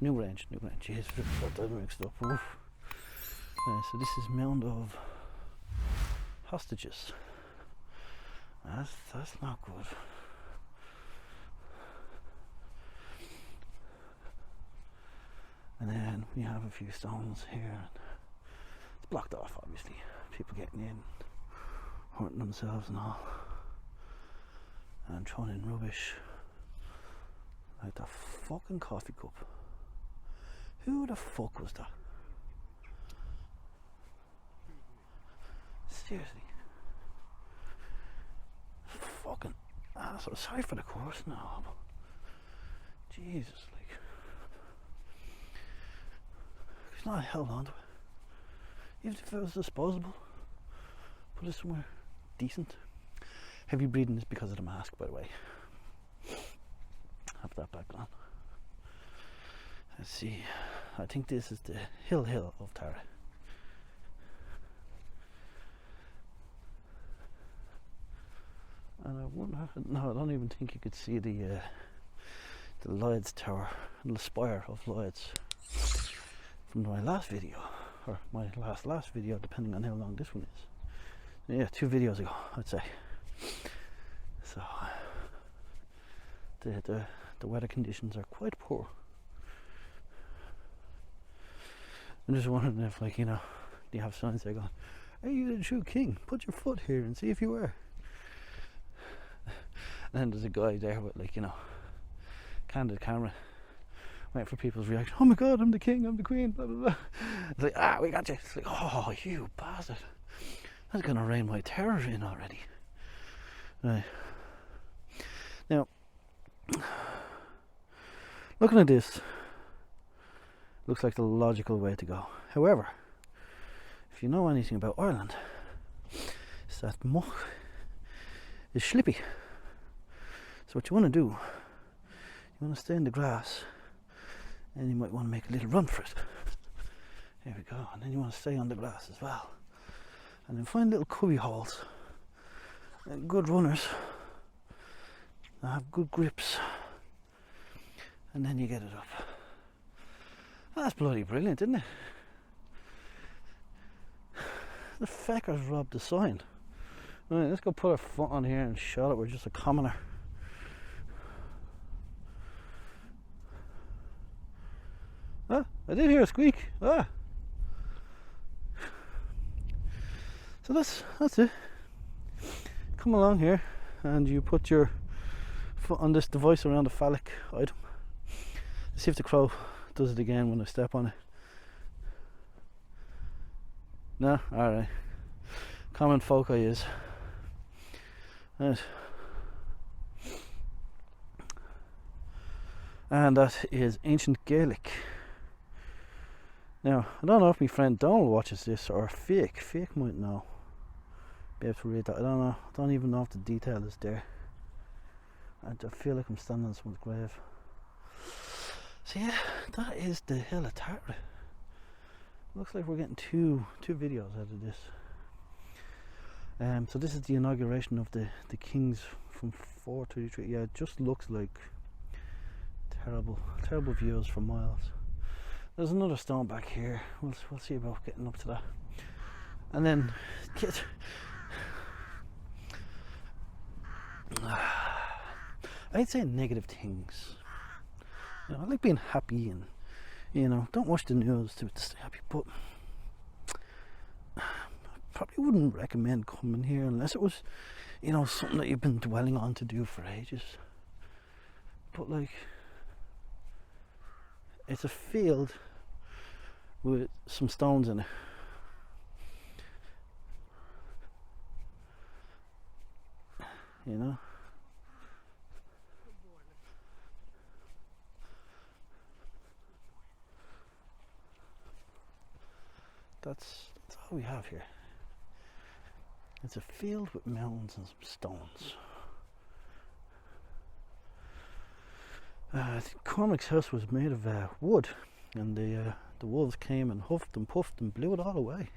New range. Jeez, got that mixed up. Oof. So this is mound of hostages. That's not good. And then we have a few stones here. It's blocked off, obviously. People getting in, hurting themselves and all, and throwing in rubbish. Like the fucking coffee cup. Who the fuck was that? Seriously. Fucking asshole. Sorry for the course now, but Jesus, like, it's not held onto it. Even if it was disposable, put it somewhere decent. Heavy breathing is because of the mask, by the way. Have that back on. Let's see. I think this is the hill of Tara. And I wonder, no, I don't even think you could see the Lloyd's Tower, the spire of Lloyd's from my last video, or my last video, depending on how long this one is. Yeah, 2 videos ago, I'd say. So the weather conditions are quite poor. I'm just wondering if, like, you know, you have signs there going, "Are you the true king? Put your foot here and see if you were." And then there's a guy there with, like, you know, candid camera, waiting for people's reaction. "Oh my god, I'm the king, I'm the queen, blah blah blah." It's like, we got you. It's like, oh, you bastard. That's gonna rain my terror in already. Right. Now, looking at this, looks like the logical way to go. However, if you know anything about Ireland, it's that muck is slippy. So what you want to do, you want to stay in the grass, and you might want to make a little run for it. There we go. And then you want to stay on the grass as well, and then find little cubby holes and good runners that have good grips, and then you get it up. That's bloody brilliant, isn't it? The feckers robbed the sign. Right, let's go put our foot on here and show that we're just a commoner. Ah, I did hear a squeak. Ah. So that's it. Come along here and you put your foot on this device around the phallic item. Let's see if the crow does it again when I step on it. No? Alright. Common foci is. Right. And that is ancient Gaelic. Now, I don't know if my friend Donald watches this, or Fake might know. Be able to read that. I don't know. I don't even know if the detail is there. I feel like I'm standing on someone's grave. So yeah, that is the hill of Tara. Looks like we're getting two videos out of this. So this is the inauguration of the kings from 433. Yeah, it just looks like terrible views for miles. There's another stone back here. We'll see about getting up to that. And then I'd say negative things. You know, I like being happy, and you know, don't watch the news to stay happy. But I probably wouldn't recommend coming here unless it was, you know, something that you've been dwelling on to do for ages. But like, it's a field with some stones in it. You know? That's all we have here. It's a field with mountains and some stones. I think Cormac's house was made of wood, and the wolves came and huffed and puffed and blew it all away,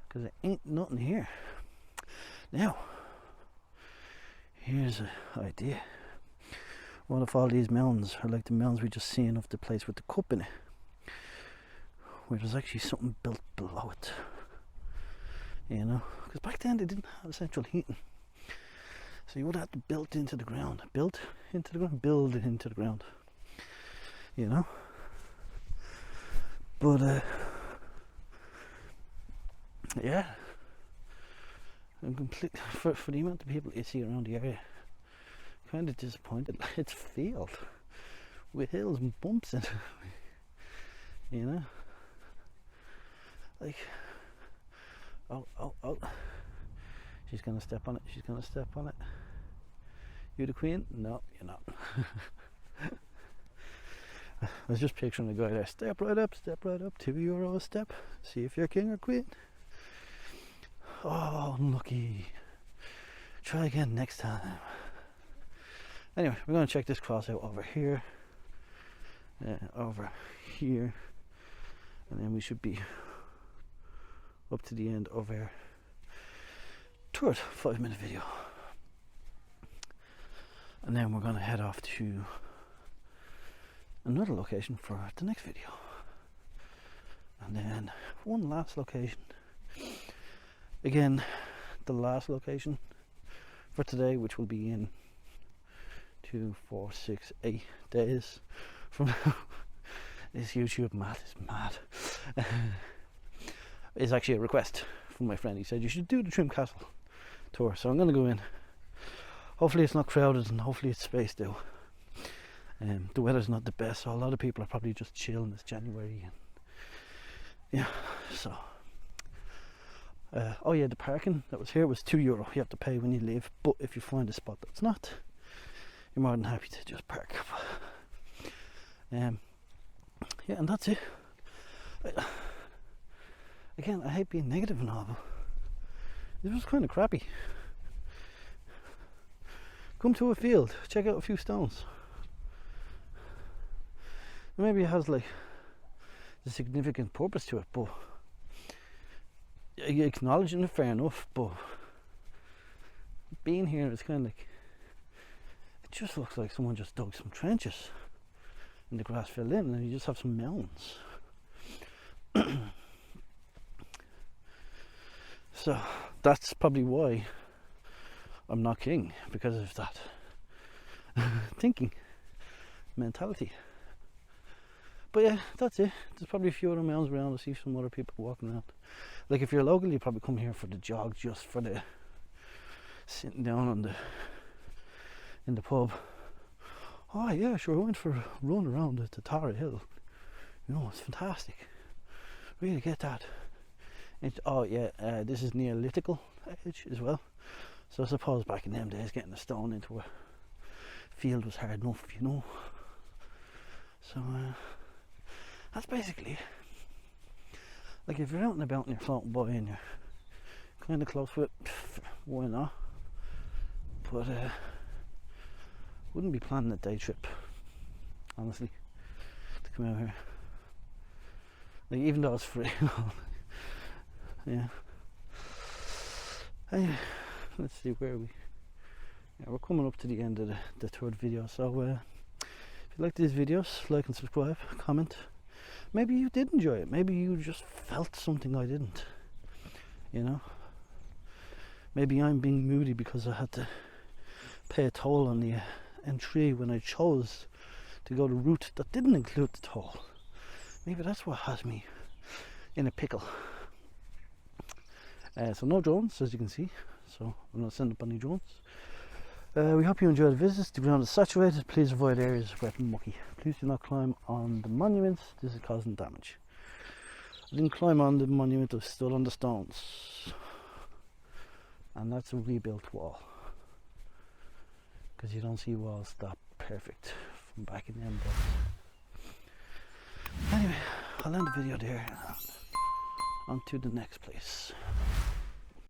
because there ain't nothing here. Now, here's an idea. What if all these mounds are like the mounds we just seen of the place with the cup in it, where there's actually something built below it, you know? Because back then they didn't have central heating, so you would have to build it into the ground, build it into the ground, you know? But yeah, I'm completely for the amount of people you see around the area. Kind of disappointed. It's a field with hills and bumps in it, you know. Like, oh, she's gonna step on it. She's gonna step on it. You the queen? No, you're not. I was just picturing the guy there. Step right up. €2 a step. See if you're king or queen. Oh, unlucky. Try again next time. Anyway, we're going to check this cross out over here, and then we should be up to the end of our third 5-minute video. And then we're going to head off to another location for the next video. And then one last location. Again, the last location for today, which will be in 2, 4, 6, 8 days from now. This YouTube math is mad. It's actually a request from my friend. He said you should do the Trim Castle tour, so I'm going to go in. Hopefully it's not crowded and hopefully it's spaced out. The weather's not the best, so a lot of people are probably just chilling. It's January, and yeah, so oh yeah, the parking that was here was €2. You have to pay when you leave, but if you find a spot that's not, you're more than happy to just park. Yeah, and that's it. Again, I hate being negative and all, but it was kind of crappy. Come to a field, check out a few stones. Maybe it has like a significant purpose to it, but acknowledging it, fair enough, but being here is kind of like, it just looks like someone just dug some trenches and the grass filled in and you just have some mounds. So that's probably why I'm not king, because of that thinking mentality. But yeah, that's it. There's probably a few other mounds around. I see some other people walking around. Like if you're local, you probably come here for the jog, just for the sitting down on in the pub. Oh yeah, sure, I went for a run around the Tara Hill. You know, it's fantastic. Really get that. Oh yeah, this is Neolithical age as well. So I suppose back in them days, getting a stone into a field was hard enough, you know. So that's basically it. Like if you're out and about and you're floating by and you're kind of close with it, why not? But wouldn't be planning a day trip, honestly, to come out here. Like even though it's free. Yeah. Anyway, let's see where we. Yeah, we're coming up to the end of the third video. So if you like these videos, like and subscribe, comment. Maybe you did enjoy it. Maybe you just felt something I didn't. You know. Maybe I'm being moody because I had to pay a toll on the M3 when I chose to go the route that didn't include the toll. Maybe that's what has me in a pickle. So no drones, as you can see, so I'm not sending up any drones. We hope you enjoyed the visit. The ground is saturated. Please avoid areas wet and mucky. Please do not climb on the monuments. This is causing damage. I didn't climb on the monument, I stood on the stones. And that's a rebuilt wall, because you don't see walls that perfect from back in them days. Anyway, I'll end the video there and on to the next place.